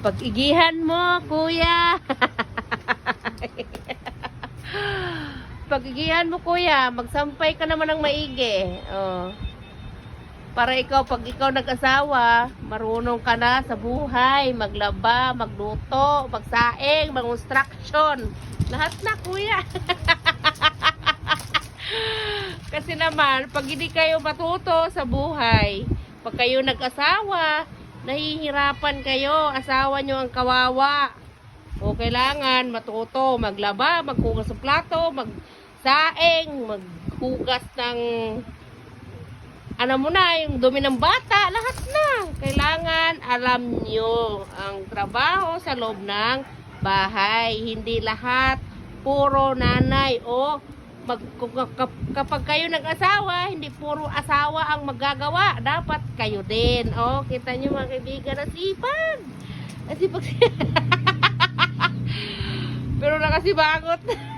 Pag-igihan mo, kuya. Pag-igihan mo, kuya. Magsampay ka naman ng maigi. Oh. Para ikaw, pag ikaw nag-asawa, marunong ka na sa buhay. Maglaba, magluto, magsaing, mag-construction. Lahat na, kuya. Kasi naman, pag hindi kayo matuto sa buhay, pag kayo nag-asawa, nahihirapan kayo. Asawa nyo ang kawawa. O kailangan matuto, maglaba, maghugas ng plato, magsaing, maghugas ng ano mo na, yung dumi ng bata, lahat na. Kailangan alam nyo ang trabaho sa loob ng bahay. Hindi lahat puro nanay o kapag kayo nag-asawa, hindi puro asawa ang magagawa. Dapat kayo din. O, kita nyo mga kaibigan, nasipag. Nasipag. Pero nakasibangot.